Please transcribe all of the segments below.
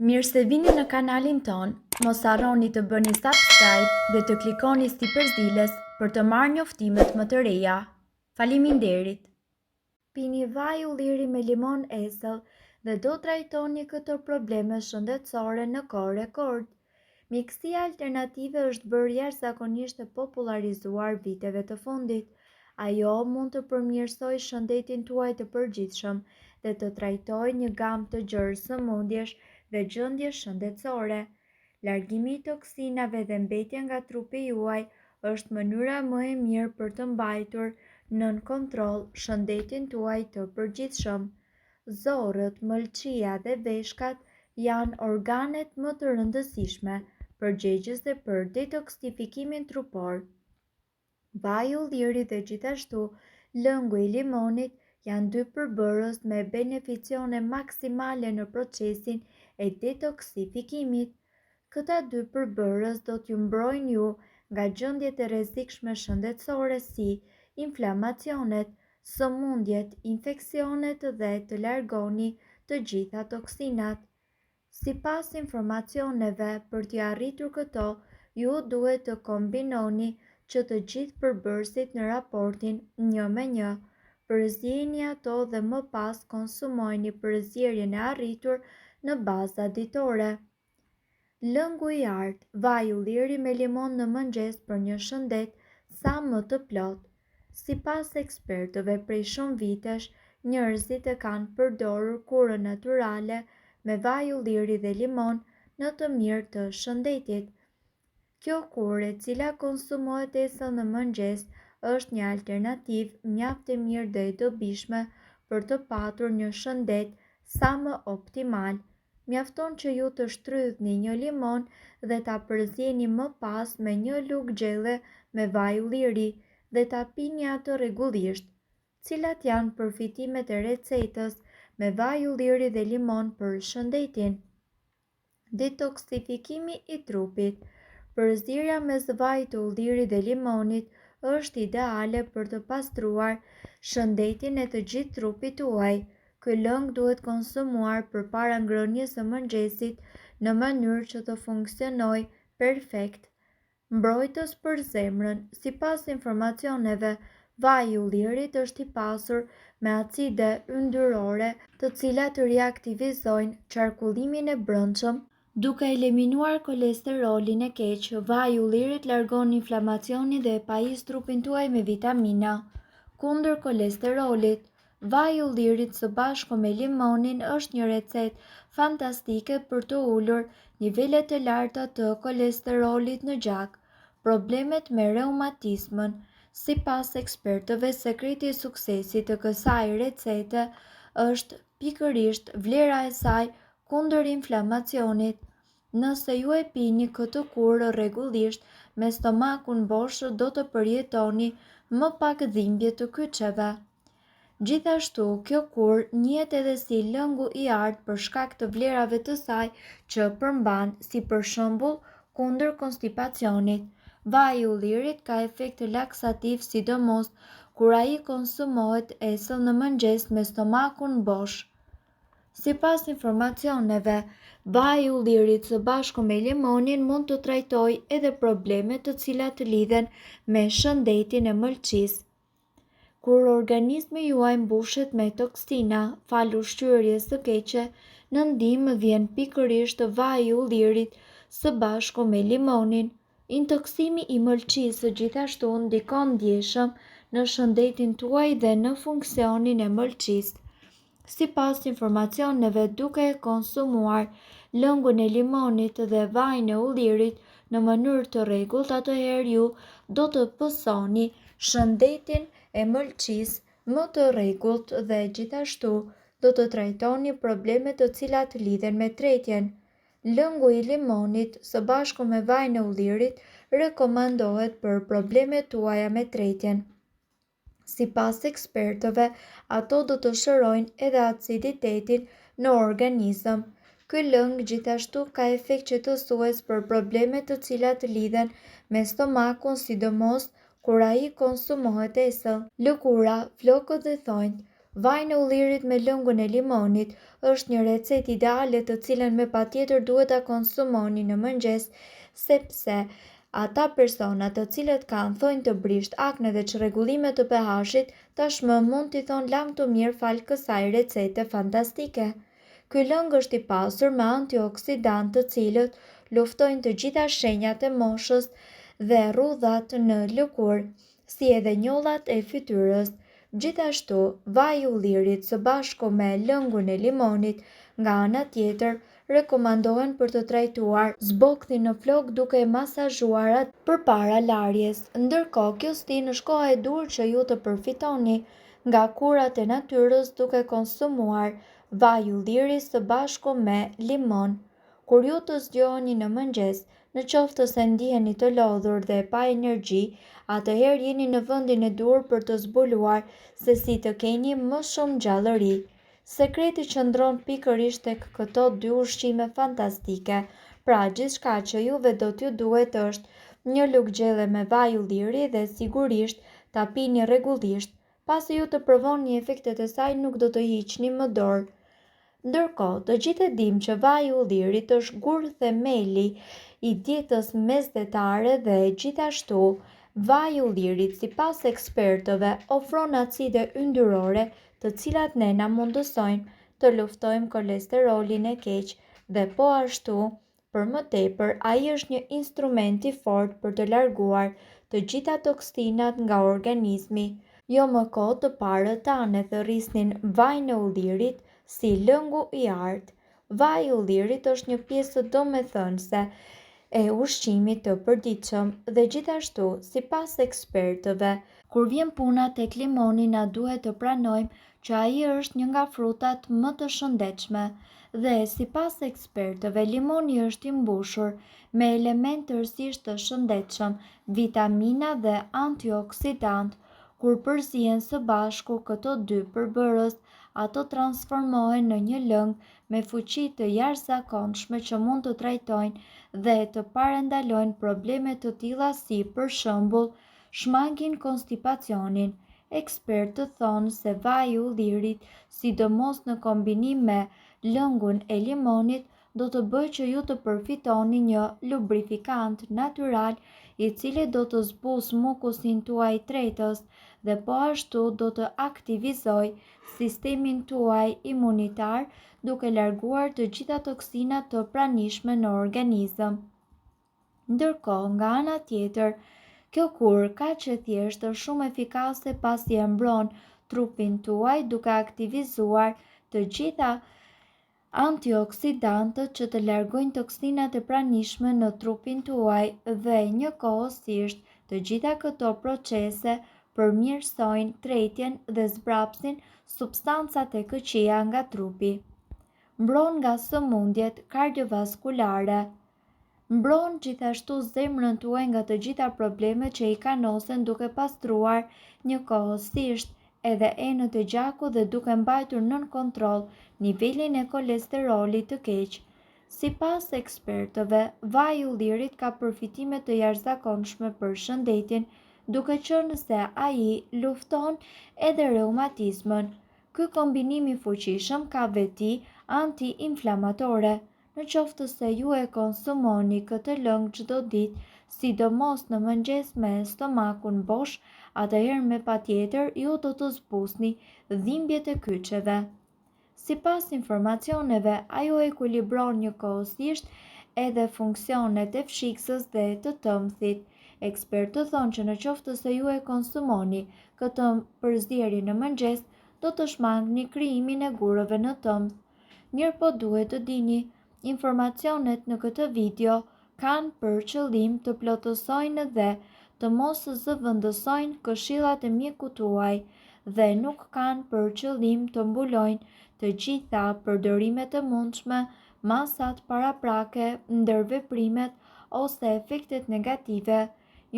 Mirë se vini në kanalin ton, mos harroni të bëni subscribe dhe të klikoni si përzieles për të marrë njoftimet më të reja. Faleminderit! Pini vaj ulliri me limon esëll dhe do trajtoni këto probleme shëndetësore në kohë rekord. Mjekësia alternative është bërë jashtëzakonisht e popularizuar viteve të fundit. Ajo mund të përmirësojë shëndetin tuaj të përgjithshëm dhe të trajtojë një gamë të gjerë sëmundjesh dhe gjendje shëndetësore. Largimi i toksinave dhe mbetja nga trupi juaj është mënyra më e mirë për të mbajtur nën kontroll shëndetin tuaj të përgjithshëm. Zorrët, mëlçia dhe veshkat janë organet më të rëndësishme përgjegjëse për detoksifikimin trupor. Vaji i ullirit dhe gjithashtu lëngu i limonit janë dy përbërës me beneficione maksimale në procesin e detoksifikimit. Këta dy përbërës do t'ju mbrojnë ju nga gjendjet e rrezikshme shëndetësore si inflamacionet, sëmundjet, infeksionet dhe të largoni të gjitha toksinat. Sipas informacioneve, për t'i arritur këto, ju duhet të kombinoni që të gjithë përbërësit në raportin 1:1. Përzjeni ato dhe më pas konsumojeni përzierjen e arritur në baza ditore. Lëngu i artë, vaj ulliri me limon në mëngjes për një shëndet sa më të plot. Sipas ekspertëve prej shumë vitesh, njerëzit e kanë përdorur kurën natyrale me vaj ulliri dhe limon në të mirë të shëndetit. Kjo kurë e cila konsumohet esëll në mëngjes është një alternativë mjaft e mirë dhe e dobishme për të patur një shëndet sa më optimal. Mjafton që ju të shtrydhni një limon dhe ta përzjeni më pas me një lugë gjelle me vaj ulliri dhe ta pini atë rregullisht. Cilat janë përfitimet e recetës me vaj ulliri dhe limon për shëndetin? Detoksifikimi i trupit. Përzierja mes vajit të ullirit dhe limonit është ideale për të pastruar shëndetin e të gjithë trupit tuaj. Ky lëng duhet konsumuar përpara ngrënies së mëngjesit në mënyrë që të funksionojë perfekt. Mbrojtës për zemrën. Sipas informacioneve, vaji i ullirit është i pasur me acide yndyrore, të cilat riaktivizojnë qarkullimin e brendshëm, duke eliminuar kolesterolin e keq. Vaji i ullirit largon inflamacionin dhe e pajis trupin tuaj me vitamina. Kundër kolesterolit, vaji i ullirit së bashku me limonin është një recetë fantastike për të ulur nivelet e larta të kolesterolit në gjak. Problemet me reumatizmën. Sipas ekspertëve, sekreti i suksesit të kësaj recete është pikërisht vlera e saj kundër inflamacionit. Nëse ju e pini këtë kurë rregullisht me stomakun bosh, do të përjetoni më pak dhimbje të kyçeve. Gjithashtu, kjo kurë njihet edhe si lëngu i artë për shkak të vlerave të saj që përmban, si për shembull kundër konstipacionit. Vaji i ullirit ka efekt laksativ sidomos kur ai konsumohet esëll në mëngjes me stomakun bosh. Sipas informacioneve, vaji i ullirit së bashku me limonin mund të trajtojë edhe probleme të cilat lidhen me shëndetin e mëlçisë. Kur organizmi juaj mbushet me toksina, fal ushqyerjes së keqe, në ndihmë vjen pikërisht vaji i ullirit së bashku me limonin. Intoksimi i mëlçisë gjithashtu ndikon ndjeshëm në shëndetin tuaj dhe në funksionin e mëlçisë. Sipas informacioneve, duke konsumuar lëngun e limonit dhe vajin e ullirit në mënyrë të rregullt, atëherë ju do të pësoni shëndetin e mëlçisë më të rregullt dhe gjithashtu do të trajtoni probleme të cilat lidhen me tretjen. Lëngu i limonit së bashku me vajin e ullirit rekomandohet për problemet tuaja me tretjen. Sipas ekspertëve, ato do të shërojnë edhe aciditetin në organizëm. Ky lëng gjithashtu ka efekt qetësues për problemet të cilat lidhen me stomakun, sidomos kur ai konsumohet esëll. Lëkura, flokët dhe thonjtë. Vaj në ullirit me lëngun e limonit është një recetë ideale të cilën me patjetër duhet ta konsumoni në mëngjes, sepse ata persona të cilët kanë thonjë të brisht, akne dhe çrregullime të pH-it tashmë mund t'i thonë lam të mirë fal kësaj recete fantastike. Ky lëng është i pasur me antioksidantë të cilët luftojnë të gjitha shenjat e moshës dhe rrudhat në lëkurë, si edhe njollat e fytyrës. Gjithashtu, vaji i ullirit së bashku me lëngun e limonit nga ana tjetër rekomandohen për të trajtuar zbokthin në flok duke e masazhuar atë përpara larjes. Ndërkohë, kjo stinë është koha e dur që ju të përfitoni nga kurat e natyrës duke konsumuar vaj ulliri së bashku me limon. Kur ju të zgjoheni në mëngjes, në qoftë se ndiheni të lodhur dhe pa energji, atëherë jeni në vendin e dur për të zbuluar se si të keni më shumë gjallëri. Sekreti qëndron pikërisht tek këto dy ushqime fantastike, pra gjithçka që juve do t'ju duhet është një lugë gjelle me vaj ulliri dhe sigurisht ta pini rregullisht. Pasi ju të provoni efektet e saj nuk do të hiqni më dorë. Ndërkohë, të gjithë e dim që vaji i ullirit është gur themeli i dietës mesdhetare dhe gjithashtu vaji i ullirit, sipas ekspertëve, ofron acide yndyrore, të cilat ne na mundësojnë të luftojmë kolesterolin e keq dhe po ashtu, për më tepër, ai është një instrument i fortë për të larguar të gjitha toksinat nga organizmi. Jo më kohë të parë tanë e thërrisnin vajin e ullirit si lëngu i artë. Vaji i ullirit është një pjesë domethënëse e ushqimit të përditshëm dhe gjithashtu, sipas ekspertëve, kur vjen puna tek limoni na duhet të pranojmë që ai është një nga frutat më të shëndetshme dhe sipas ekspertëve limoni është i mbushur me elementë tërësisht të shëndetshëm, vitamina dhe antioksidantë. Kur përzihen së bashku këto dy përbërës, ato transformohen në një lëng me fuqi të jashtëzakonshme që mund të trajtojnë dhe të parandalojnë probleme të tilla si, për shembull, shmangin, konstipacionin. Ekspertët thonë se vaji i ullirit, sidomos në kombinim me lëngun e limonit, do të bëjë që ju të përfitoni një lubrifikant natyral i cili do të zbusë mukusin tuaj tretës dhe po ashtu do të aktivizoj sistemin tuaj imunitar duke larguar të gjitha toksinat të pranishme në organizëm. Ndërkohë, nga ana tjetër, kjo kur kaq e thjeshtë është shumë efikase pasi e mbron trupin tuaj duke aktivizuar të gjitha antioksidantët që të largojnë toksinat e pranishme në trupin tuaj dhe njëkohësisht të gjitha këto procese përmirësojnë tretjen dhe zbrapsin substancat e këqija nga trupi. Mbron nga sëmundjet kardiovaskulare. Mbron gjithashtu zemrën tuaj nga të gjitha problemet që i kanosen duke pastruar njëkohësisht edhe enët e gjakut dhe duke mbajtur nën kontroll nivelin e kolesterolit të keq. Sipas ekspertëve, vaji i ullirit ka përfitime të jashtëzakonshme për shëndetin, duke qenë se ai lufton edhe reumatizmën. Ky kombinim i fuqishëm ka veti anti-inflamatore. Në qoftë se ju e konsumoni këtë lëng çdo ditë, sidomos në mëngjes me stomakun bosh, atëherë me patjetër ju do të zbusni dhimbjet e kyçeve. Sipas informacioneve, ajo ekuilibron njëkohësisht edhe funksionet e fshiksës dhe të tëmthit. Ekspertët thonë që në qoftë se ju e konsumoni këtë përzierje në mëngjes, do të shmangni krijimin e gurëve në tëmth. Mirëpo duhet të dini, informacionet në këtë video kanë për qëllim të plotësojnë dhe të mos zëvendësojnë këshillat e mjekut tuaj dhe nuk kanë për qëllim të mbulojnë të gjitha përdorimet e mundshme, masat paraprake, ndërveprimet ose efektet negative.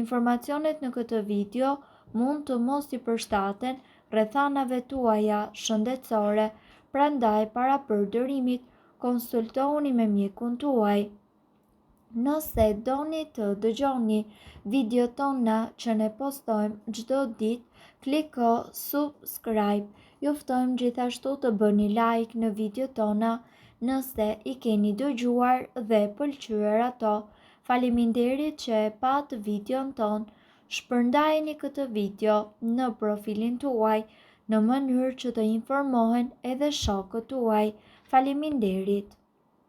Informacionet në këtë video mund të mos i përshtaten rrethanave tuaja shëndetësore, prandaj para përdorimit konsultohuni me mjekun tuaj. Nëse doni të dëgjoni videot tona që ne postojmë çdo ditë, kliko subscribe. Ju ftojmë gjithashtu të bëni like në video tona nëse i keni dëgjuar dhe pëlqyer ato. Faleminderit që e pat videon ton. Shpërndajeni këtë video në profilin tuaj në mënyrë që të informohen edhe shokët tuaj. Faleminderit.